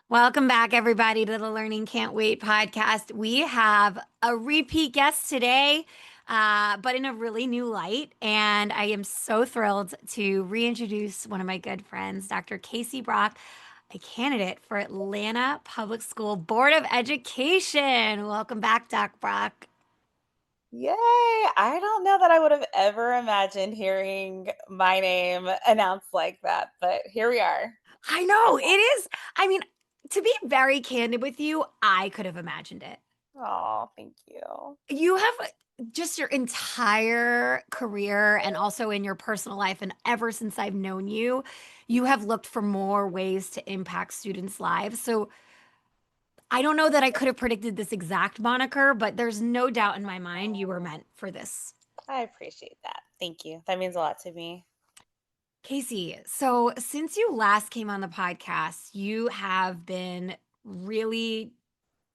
Welcome back, everybody, to the Learning Can't Wait podcast. We have a repeat guest today, but in a really new light. And I am so thrilled to reintroduce one of my good friends, Dr. Kaycee Brock, a candidate for Atlanta Public School Board of Education. Welcome back, Doc Brock. Yay! I don't know that I would have ever imagined hearing my name announced like that, but here we are. I know it is. I mean, to be very candid with you, I could have imagined it. Oh, thank you. You have just your entire career and also in your personal life, and ever since I've known you, you have looked for more ways to impact students' lives. So I don't know that I could have predicted this exact moniker, but there's no doubt in my mind you were Oh, meant for this. I appreciate that. Thank you. That means a lot to me. Kaycee, so since you last came on the podcast, you have been really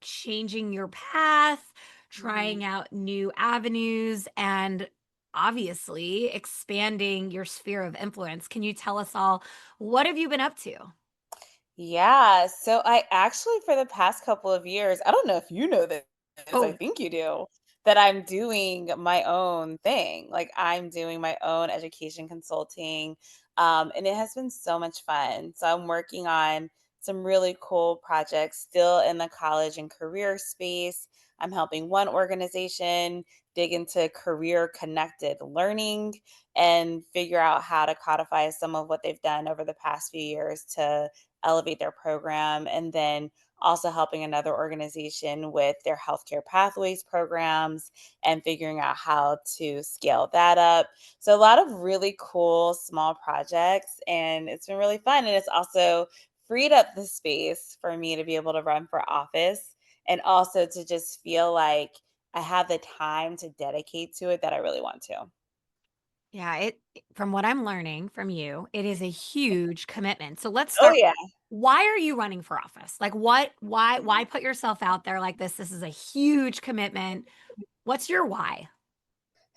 changing your path, Mhm. trying out new avenues, and obviously expanding your sphere of influence. Can you tell us all what have you been up to? Yeah, so I actually, for the past couple of years, I don't know if you know this, I Oh, think you do, that I'm doing my own thing. Like I'm doing my own education consulting, and it has been so much fun. So I'm working on some really cool projects still in the college and career space. I'm helping one organization dig into career connected learning and figure out how to codify some of what they've done over the past few years to elevate their program, and then also helping another organization with their healthcare pathways programs and figuring out how to scale that up. So a lot of really cool small projects, and it's been really fun, and it's also freed up the space for me to be able to run for office and also to just feel like I have the time to dedicate to it that I really want to. yeah, it from what I'm learning from you, it is a huge commitment. So let's Oh start. yeah. Why are you running for office? Like why put yourself out there like this? This is a huge commitment. What's your why?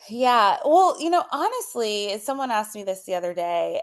Yeah. Well, honestly, someone asked me this the other day.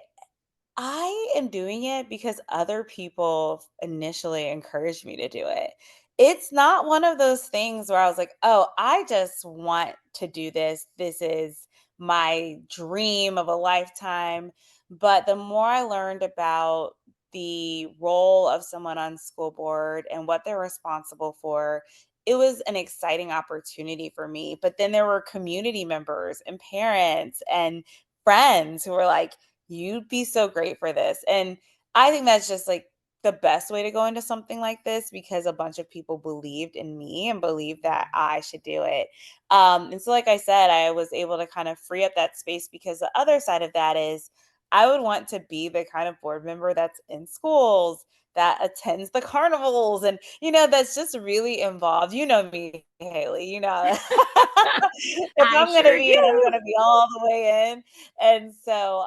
I am doing it because other people initially encouraged me to do it. It's not one of those things where I was like, oh, I just want to do this. This is my dream of a lifetime. But the more I learned about the role of someone on school board and what they're responsible for, it was an exciting opportunity for me. But then there were community members and parents and friends who were like, you'd be so great for this. And I think that's just like the best way to go into something like this because a bunch of people believed in me and believed that I should do it. And so, like I said, I was able to kind of free up that space because the other side of that is I would want to be the kind of board member that's in schools, that attends the carnivals, and that's just really involved. You know me, Haley. If I I'm gonna sure be in, I'm do. gonna be all the way in. And so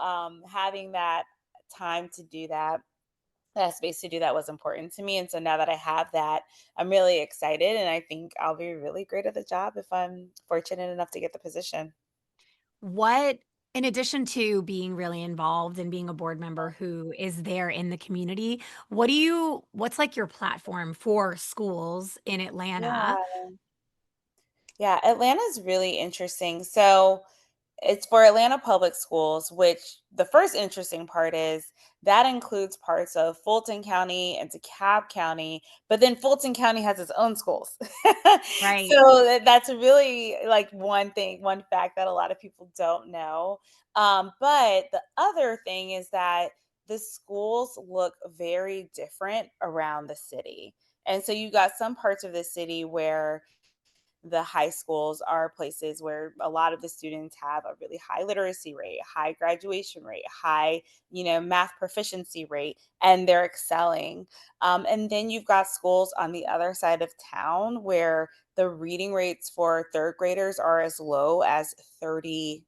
having that time to do that, that space to do that was important to me. And so now that I have that, I'm really excited and I think I'll be really great at the job if I'm fortunate enough to get the position. What, in addition to being really involved and being a board member who is there in the community, what's like your platform for schools in Atlanta? Yeah. Yeah, Atlanta's really interesting. So it's for Atlanta Public Schools, which the first interesting part is that includes parts of Fulton County and DeKalb County, but then Fulton County has its own schools. Right. So that's really like one thing, one fact that a lot of people don't know. But the other thing is that the schools look very different around the city. And so you got some parts of the city where the high schools are places where a lot of the students have a really high literacy rate, high graduation rate, high, math proficiency rate, and they're excelling. And then you've got schools on the other side of town where the reading rates for third graders are as low as 30%.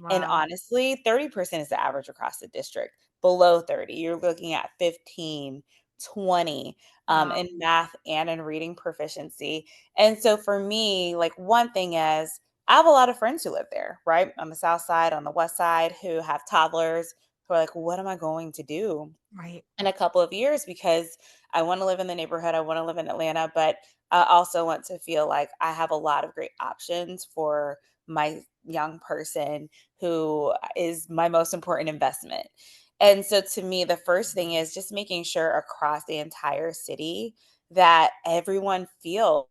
And Wow. honestly, 30% is the average across the district. Below 30, you're looking at 15, 20 Wow. in math and in reading proficiency. And so for me, like one thing is I have a lot of friends who live there, right? On the south side, on the west side, who have toddlers who are like, what am I going to do Right. in a couple of years? Because I want to live in the neighborhood, I want to live in Atlanta, but I also want to feel like I have a lot of great options for my young person who is my most important investment. And so to me, the first thing is just making sure across the entire city that everyone feels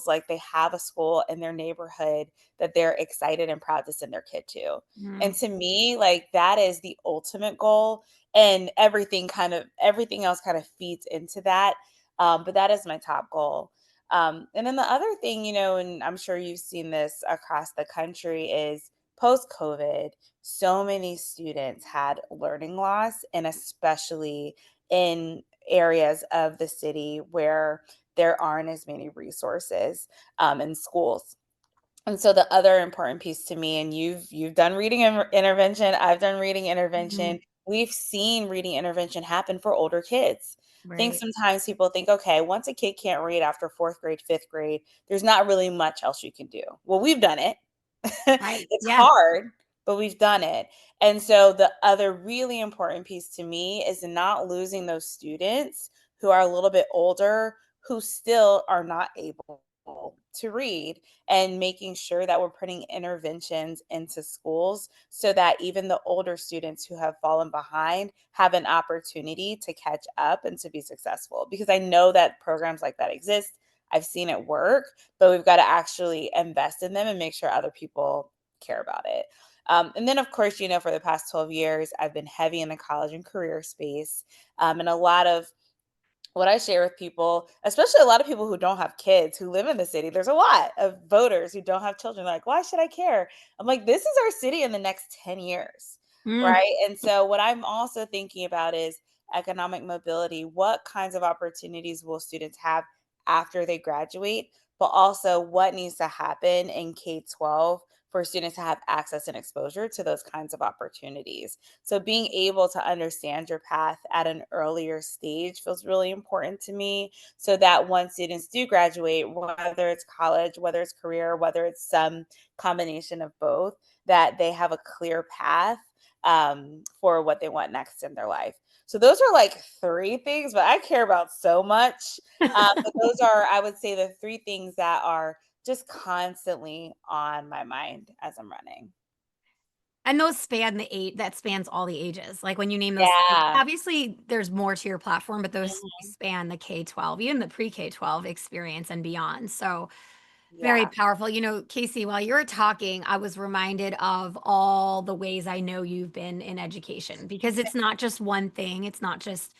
like they have a school in their neighborhood that they're excited and proud to send their kid to. And Mm, to me, like that is the ultimate goal, and everything else kind of feeds into that. But that is my top goal. And then the other thing, and I'm sure you've seen this across the country, is post COVID, so many students had learning loss, and especially in areas of the city where there aren't as many resources in schools. And so the other important piece to me, and you've done reading intervention, I've done reading mhm, intervention. We've seen reading intervention happen for older kids. I think right. sometimes people think, okay, once a kid can't read after fourth grade, fifth grade, there's not really much else you can do. Well, we've done it. Right. It's Yeah. hard, but we've done it. And so the other really important piece to me is not losing those students who are a little bit older, who still are not able to read, and making sure that we're putting interventions into schools so that even the older students who have fallen behind have an opportunity to catch up and to be successful. Because I know that programs like that exist. I've seen it work, but we've got to actually invest in them and make sure other people care about it. And then, of course, for the past 12 years, I've been heavy in the college and career space. And a lot of what I share with people, especially a lot of people who don't have kids who live in the city, there's a lot of voters who don't have children. They're like, why should I care? I'm like, this is our city in the next 10 years, Mm, right? And so, what I'm also thinking about is economic mobility. What kinds of opportunities will students have after they graduate? But also, what needs to happen in K 12 for students to have access and exposure to those kinds of opportunities? So being able to understand your path at an earlier stage feels really important to me, so that when students do graduate, whether it's college, whether it's career, whether it's some combination of both, that they have a clear path for what they want next in their life. So those are like three things, but I care about so much. But those are, I would say, the three things that are just constantly on my mind as I'm running. And those span that spans all the ages. Like when you name those three, Yeah. obviously there's more to your platform, but those Mhm. span the K-12, even the pre-K-12 experience and beyond. So very Yeah. powerful. Kaycee, while you were talking, I was reminded of all the ways I know you've been in education because it's not just one thing. It's not just,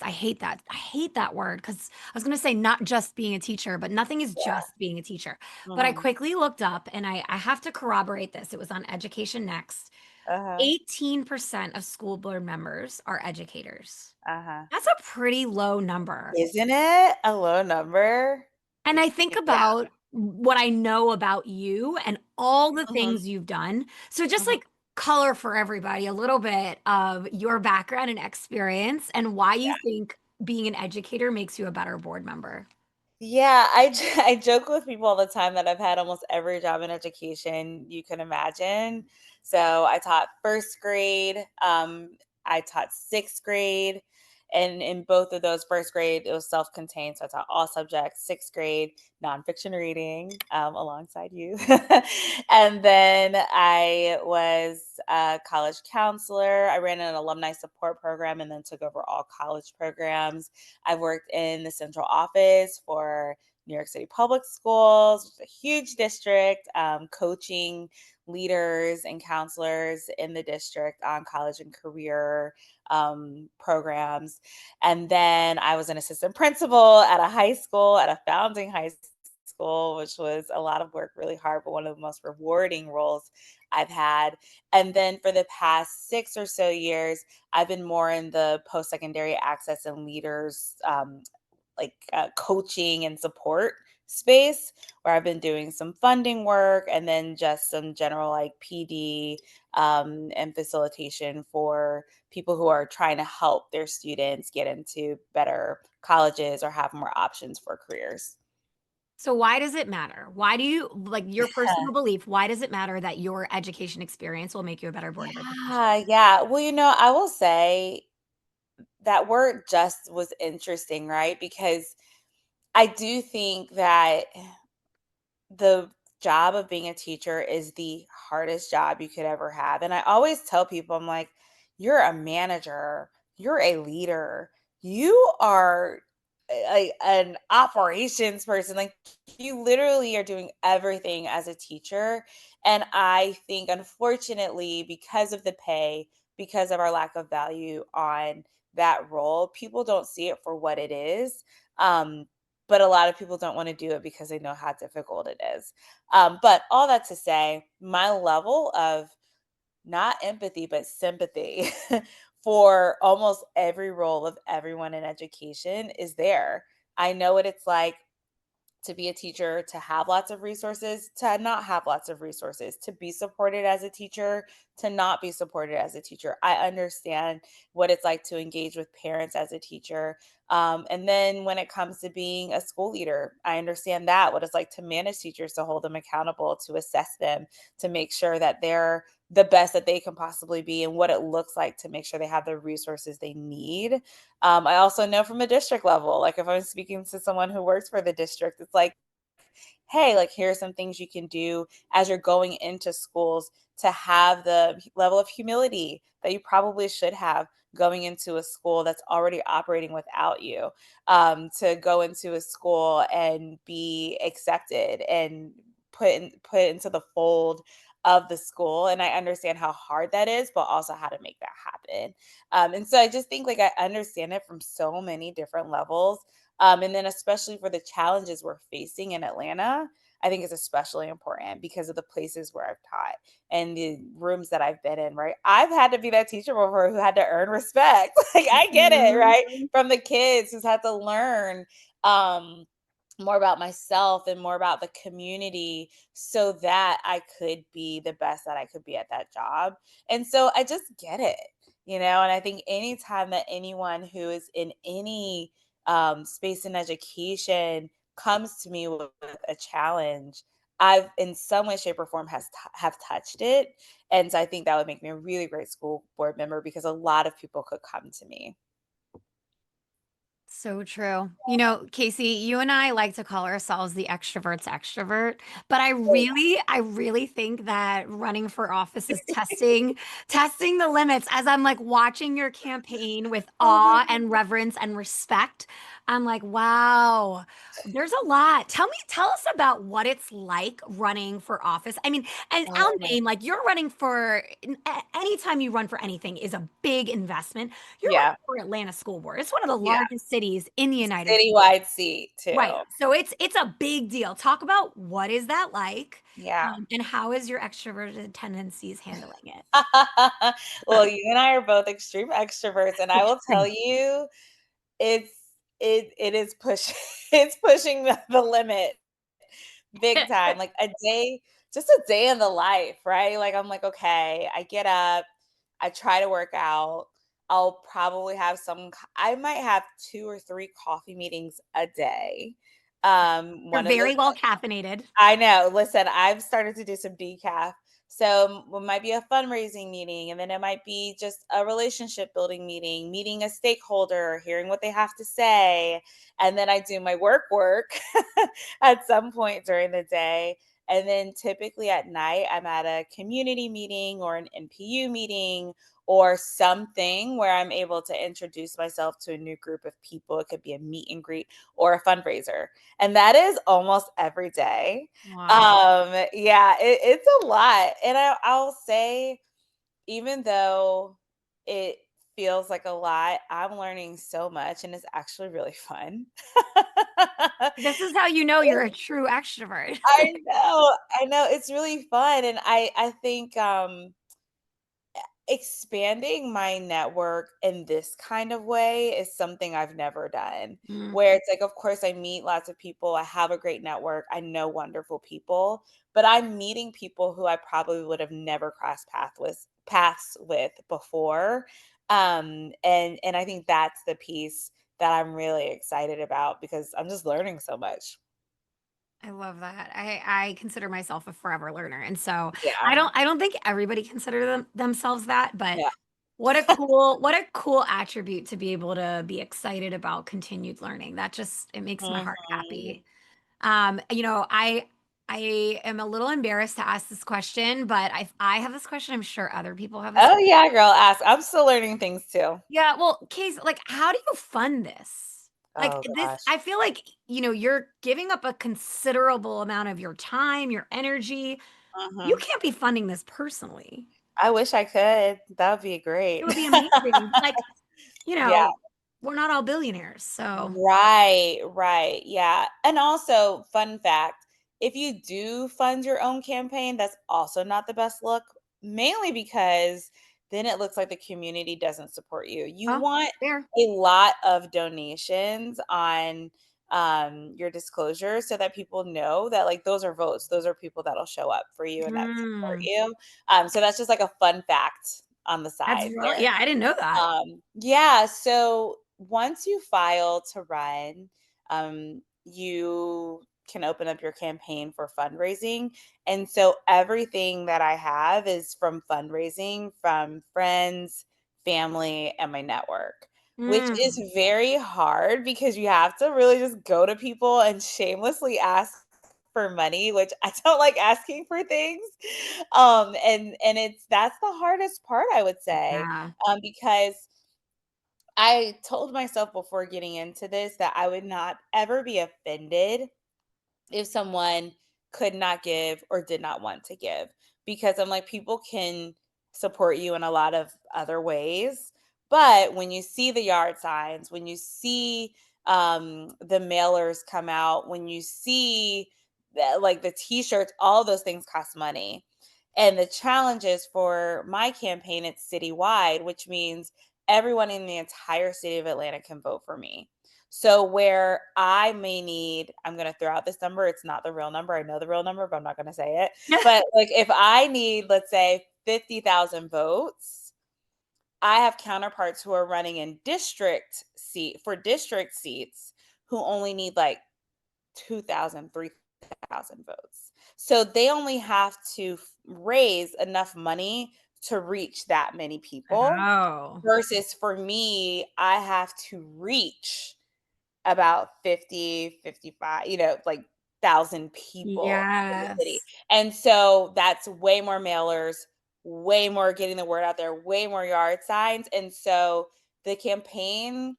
I hate that. I hate that word because I was going to say not just being a teacher, but nothing is Yeah. just being a teacher. But I Mhm. quickly looked up and I have to corroborate this. It was on Education Next. Uh-huh. 18% of school board members are educators. Uh-huh. That's a pretty low number. Isn't it a low number? And I think Yeah. about what I know about you and all the Mhm. things you've done. So just Mhm. like color for everybody a little bit of your background and experience and why you think being an educator makes you a better board member. Yeah, I joke with people all the time that I've had almost every job in education you can imagine. So I taught first grade, I taught sixth grade, and in both of those, first grade it was self-contained, so I taught all subjects. Sixth grade, nonfiction reading, alongside you, and then I was a college counselor. I ran an alumni support program and then took over all college programs. I've worked in the central office for New York City Public Schools, which is a huge district, coaching leaders and counselors in the district on college and career programs. And then I was an assistant principal at a high school, at a founding high school, which was a lot of work, really hard, but one of the most rewarding roles I've had. And then for the past 6 or so years, I've been more in the post secondary access and leaders, coaching and support space, where I've been doing some funding work and then just some general like PD and facilitation for people who are trying to help their students get into better colleges or have more options for careers. So why does it matter? Why do you like your personal belief? Why does it matter that your education experience will make you a better board of education? Yeah. Well, I will say that word just was interesting, right? Because I do think that the job of being a teacher is the hardest job you could ever have. And I always tell people, I'm like, you're a manager, you're a leader, you are an operations person. Like, you literally are doing everything as a teacher. And I think, unfortunately, because of the pay, because of our lack of value on that role, people don't see it for what it is. But a lot of people don't want to do it because they know how difficult it is. But all that to say, my level of not empathy, but sympathy for almost every role of everyone in education is there. I know what it's like to be a teacher, to have lots of resources, to not have lots of resources, to be supported as a teacher, to not be supported as a teacher. I understand what it's like to engage with parents as a teacher. And then when it comes to being a school leader, I understand that what it's like to manage teachers, to hold them accountable, to assess them, to make sure that they're the best that they can possibly be, and what it looks like to make sure they have the resources they need. I also know from a district level, like if I'm speaking to someone who works for the district, it's like, hey, like here are some things you can do as you're going into schools to have the level of humility that you probably should have going into a school that's already operating without you, to go into a school and be accepted and put into the fold of the school. And I understand how hard that is, but also how to make that happen. And so I just think like I understand it from so many different levels. And then, especially for the challenges we're facing in Atlanta, I think is especially important because of the places where I've taught and the rooms that I've been in, right? I've had to be that teacher before who had to earn respect. Like, I get it, right? Mhm. From the kids who's had to learn um, more about myself and more about the community so that I could be the best that I could be at that job. And so I just get it, and I think anytime that anyone who is in any space in education comes to me with a challenge, I've in some way, shape, or form have touched it, and so I think that would make me a really great school board member because a lot of people could come to me. So true. You know, Kaycee, you and I like to call ourselves the extroverts extrovert, but I really think that running for office is testing the limits. As I'm like watching your campaign with Oh my awe and reverence and respect, I'm like, wow, there's a lot. Tell us about what it's like running for office. I mean, and God. I'll name like you're running for anytime you run for anything is a big investment. You're Yeah, running for Atlanta School Board. It's one of the yeah, largest cities in the United States. citywide seat Right. too. So it's a big deal. Talk about what is that like, Yeah. and how is your extroverted tendencies handling it? Well, you and I are both extreme extroverts, and I will tell Extreme. you, it's it is push it's pushing the limit big time. Like a day, just a day in the life, right? Like I'm like, okay, I get up, I try to work out. I'll probably have I might have 2 or 3 coffee meetings a day. You're One of those very well caffeinated. I know. Listen, I've started to do some decaf. So it might be a fundraising meeting, and then it might be just a relationship building meeting, meeting a stakeholder, hearing what they have to say. And then I do my work at some point during the day. And then typically at night, I'm at a community meeting or an NPU meeting or something where I'm able to introduce myself to a new group of people. It could be a meet and greet or a fundraiser. And that is almost every day. Wow. Yeah, it's a lot. And I'll say, even though it feels like a lot, I'm learning so much and it's actually really fun. This is how you know you're a true extrovert. I know, it's really fun. And I think expanding my network in this kind of way is something I've never done. Mm. Where it's like, of course, I meet lots of people. I have a great network. I know wonderful people, but I'm meeting people who I probably would have never crossed paths with before. And I think that's the piece that I'm really excited about because I'm just learning so much. I love that. I consider myself a forever learner. And so Yeah. I don't think everybody consider themselves that, but Yeah. what a cool attribute to be able to be excited about continued learning. That just it makes my heart Mhm. happy. I am a little embarrassed to ask this question, but I have this question. I'm sure other people have this. Oh, yeah, girl, ask. I'm still learning things too. Yeah, well, Case, like, how do you fund this? Like Oh this, gosh. I feel like, you're giving up a considerable amount of your time, your energy. You Mhm. can't be funding this personally. I wish I could. That would be It great. would be amazing. But like, you Yeah. know, we're not all billionaires. So, Right, right. Yeah. And also, fun fact, if you do fund your own campaign, that's also not the best look, mainly because then it looks like the community doesn't support you. You oh, want fair. a lot of donations on your disclosure so that people know that like those are votes, those are people that'll show up for you and that support Mm, you. So that's just like a fun fact on the that's side really, there. yeah, I didn't know that. Yeah, so once you file to run, you can open up your campaign for fundraising. And so everything that I have is from fundraising from friends, family, and my network, which is Mm, very hard because you have to really just go to people and shamelessly ask for money, which I don't like asking for things. And it's that's the hardest part, I would say, yeah. because I told myself before getting into this that I would not ever be offended if someone could not give or did not want to give, because I'm like, people can support you in a lot of other ways. But when you see the yard signs, when you see the mailers come out, when you see like the t-shirts, all those things cost money. And the challenge is for my campaign, it's citywide, which means everyone in the entire city of Atlanta can vote for me. So where I may need, I'm going to throw out this number. It's not the real number. I know the real number, but I'm not going to say it. But like if I need, let's say, 50,000 votes, I have counterparts who are running in district seats who only need like 2,000, 3,000 votes. So they only have to raise enough money to reach that many people Oh, versus for me, I have to reach about 50, 55, like 1,000 people in the city. yes. And so that's way more mailers, way more getting the word out there, way more yard signs. And so the campaign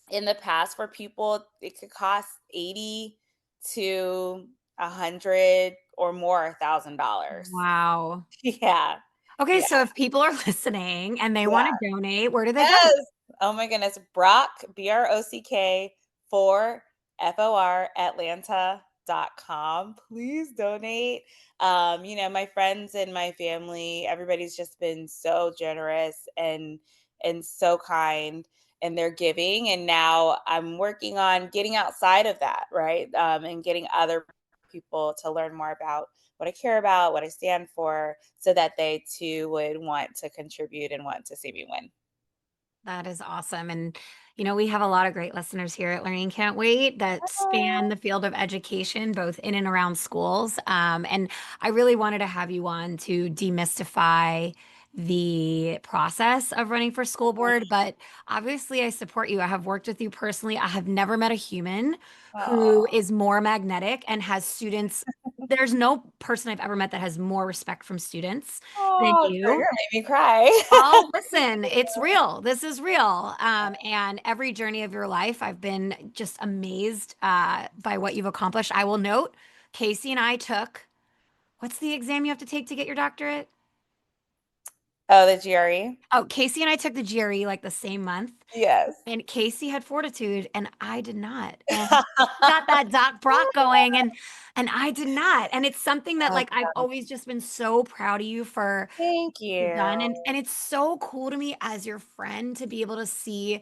in the past for people, it could cost 80 to 100 or more $1,000. Wow. Yeah. Okay, Yeah. so if people are listening and they Yeah. want to donate, where do they go? Yes. Oh my goodness. Brock, Brock, Atlanta.com. Please donate. My friends and my family, everybody's just been so generous and so kind in their giving. And now I'm working on getting outside of that, right? And getting other people to learn more about what I care about, what I stand for, so that they too would want to contribute and want to see me win. That is awesome. And, we have a lot of great listeners here at Learning Can't Wait that span the field of education, both in and around schools. And I really wanted to have you on to demystify the process of running for school board. But obviously, I support you. I have worked with you personally. I have never met a human who Oh, is more magnetic and has students. There's no person I've ever met that has more respect from students than oh, girl, you. you're making me cry. Oh, listen, it's real. This is real. And every journey of your life, I've been just amazed by what you've accomplished. I will note, Casey and I took, what's the exam you have to take to get your doctorate? Oh, the GRE? Oh, Casey and I took the GRE like the same month, Yes. and Casey had fortitude, and I did not. And she got that Doc Brock going, and I did not. And it's something that like I've Awesome. always just been so proud of you for Thank done. you. And it's so cool to me as your friend to be able to see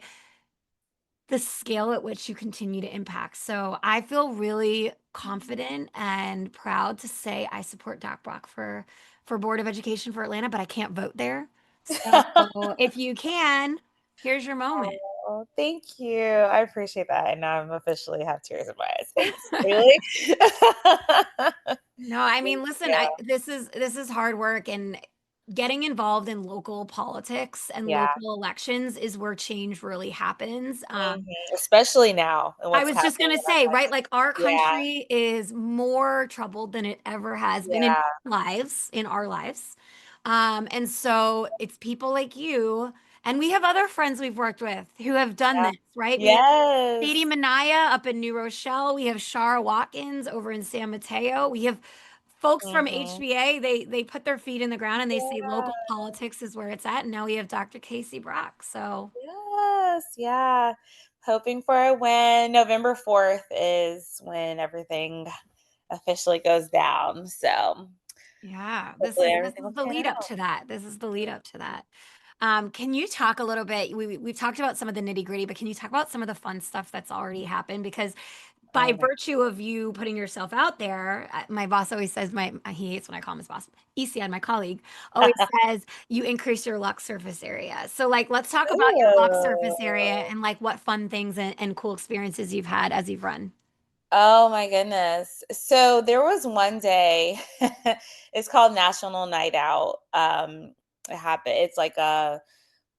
the scale at which you continue to impact. So I feel really confident and proud to say I support Doc Brock for Board of Education for Atlanta, but I can't vote there. So if you can, here's your moment. Oh, thank you. I appreciate that. And now I'm officially have tears in my eyes. Thanks, Haley. No, I mean, Thank listen, you. this is hard work, and getting involved in local politics and Yeah. local elections is where change really happens. Mhm. Especially now and I what's was just happening gonna in our say, right, country. like our Yeah. country is more troubled than it ever has been Yeah. in our lives. And so it's people like you, and we have other friends we've worked with who have done Yeah. this, right? We have Katie Yes. Minaya up in New Rochelle. We have Shara Watkins over in San Mateo. We have folks from Mhm. HBA. They put their feet in the ground and they say Yeah. local politics is where it's at. And now we have Dr. Kaycee Brock. So Yes. Yeah. Hoping for a win. November 4th is when everything officially goes down. So yeah, this hopefully is this everything is will the pan lead up out. to that. This is the lead up to that. Can you talk a little bit? We've talked about some of the nitty gritty, but can you talk about some of the fun stuff that's already happened? Because by Oh my virtue of you putting yourself out there, my boss always says, my he hates when I call him his boss. ECN, my colleague, always says you increase your luck surface area. So, like, let's talk about your luck surface area Ooh. and like what fun things and cool experiences you've had as you've run. Oh my goodness. So there was one day, it's called National Night Out. It's like a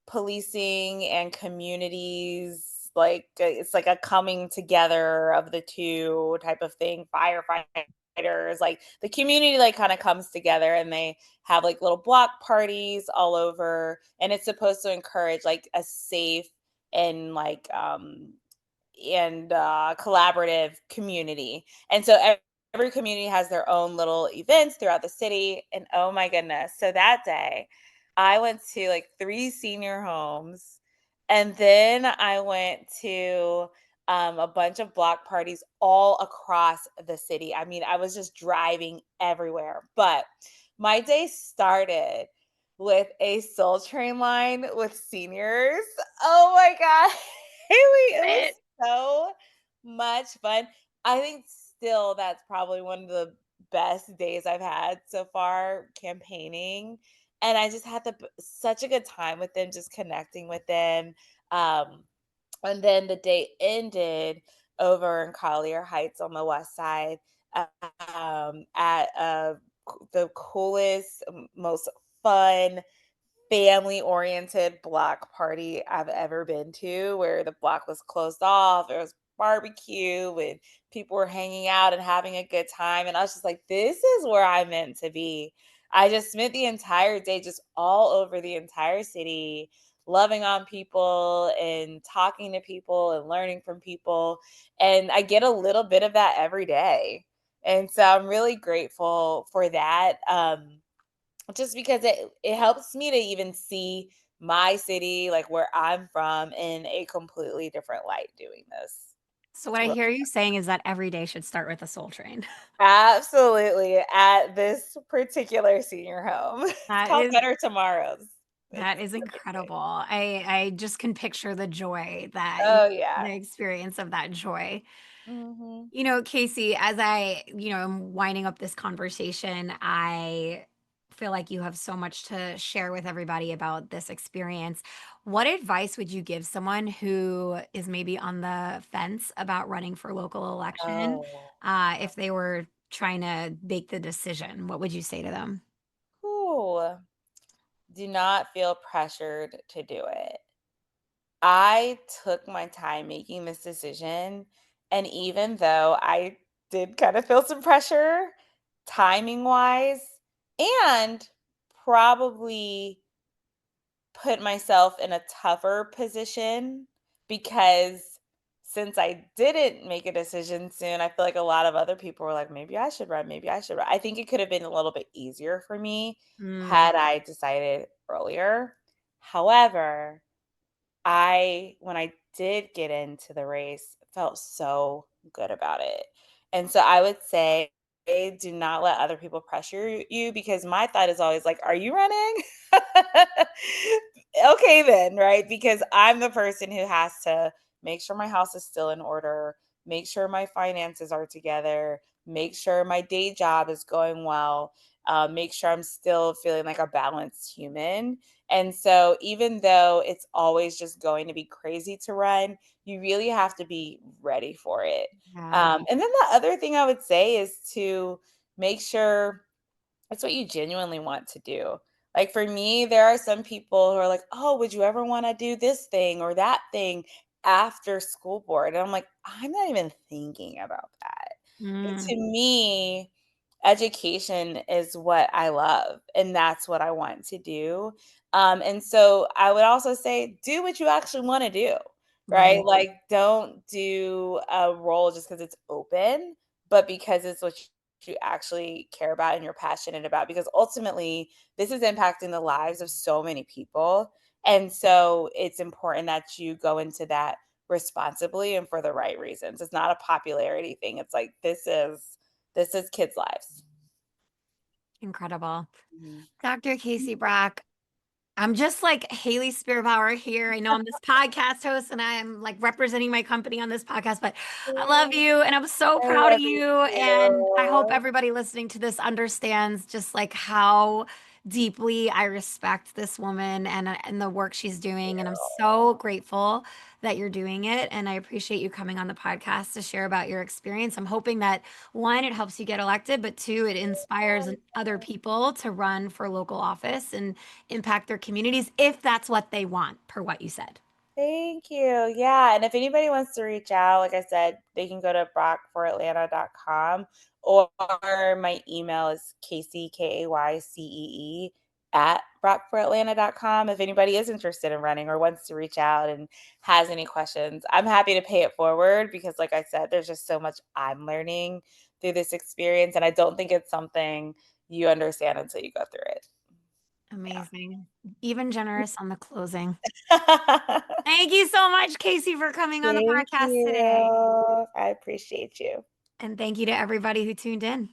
policing and communities, like it's like a coming together of the two type of thing. Firefighters, like the community like kind of comes together and they have like little block parties all over, and it's supposed to encourage like a safe and collaborative community. And so every community has their own little events throughout the city. And oh my goodness. So that day, I went to like three senior homes. And then I went to a bunch of block parties all across the city. I mean, I was just driving everywhere. But my day started with a Soul Train line with seniors. Oh my God. Haley, it was It. so much fun. I think still that's probably one of the best days I've had so far campaigning. And I just had such a good time with them, just connecting with them. Um, and then the day ended over in Collier Heights on the west side, at the coolest, most fun family oriented block party I've ever been to, where the block was closed off. There was barbecue and people were hanging out and having a good time. And I was just like, this is where I'm meant to be. I just spent the entire day just all over the entire city, loving on people and talking to people and learning from people. And I get a little bit of that every day. And so I'm really grateful for that. Just because it helps me to even see my city, like where I'm from, in a completely different light doing this. So what It's I real hear you saying is that every day should start with a soul train. absolutely at this particular senior home. It's That called is Better Tomorrows. It's That is amazing. incredible. I just can picture the joy that Oh, yeah. the experience of that joy. Mhm. Kaycee, as am winding up this conversation, I feel like you have so much to share with everybody about this experience. What advice would you give someone who is maybe on the fence about running for local election, Oh. if they were trying to make the decision? What would you say to them? Ooh. Do not feel pressured to do it. I took my time making this decision, and even though I did kind of feel some pressure timing-wise, and probably put myself in a tougher position, because since I didn't make a decision soon, I feel like a lot of other people were like, "Maybe I should run, maybe I should run." I think it could have been a little bit easier for me Mm. had I decided earlier. However, when I did get into the race, felt so good about it. And so I would say, do not let other people pressure you, because my thought is always like, are you running? Okay, then, right? Because I'm the person who has to make sure my house is still in order, make sure my finances are together, make sure my day job is going well, make sure I'm still feeling like a balanced human. And so, even though it's always just going to be crazy to run, you really have to be ready for it. Yeah. And then the other thing I would say is to make sure it's what you genuinely want to do. Like for me, there are some people who are like, "Oh, would you ever want to do this thing or that thing after school board?" And I'm like, "I'm not even thinking about that." Mm, To me, education is what I love, and that's what I want to do. And so I would also say, do what you actually want to do, right? right. Like, don't do a role just because it's open, but because it's what you actually care about and you're passionate about. Because ultimately, this is impacting the lives of so many people. And so it's important that you go into that responsibly and for the right reasons. It's not a popularity thing. It's like this is kids' lives. Incredible. Mhm. Dr. Kaycee Brock, I'm just like Haley Spearpower here. I know I'm this podcast host and I'm like representing my company on this podcast, but I love you and I'm so I proud of love you you. And I hope too. everybody listening to this understands just like how deeply I respect this woman and the work she's doing. And I'm so grateful that you're doing it. And I appreciate you coming on the podcast to share about your experience. I'm hoping that one, it helps you get elected, but two, it inspires other people to run for local office and impact their communities if that's what they want, per what you said. Thank you. Yeah, and if anybody wants to reach out, like I said, they can go to brockforatlanta.com or my email is Kaycee, Kaycee at brockforatlanta.com. If anybody is interested in running or wants to reach out and has any questions, I'm happy to pay it forward because, like I said, there's just so much I'm learning through this experience. And I don't think it's something you understand until you go through it. Amazing. Even generous on the closing. Yeah. Thank you so much, Kaycee, for coming on the Thank podcast today. you. I appreciate you. And thank you to everybody who tuned in.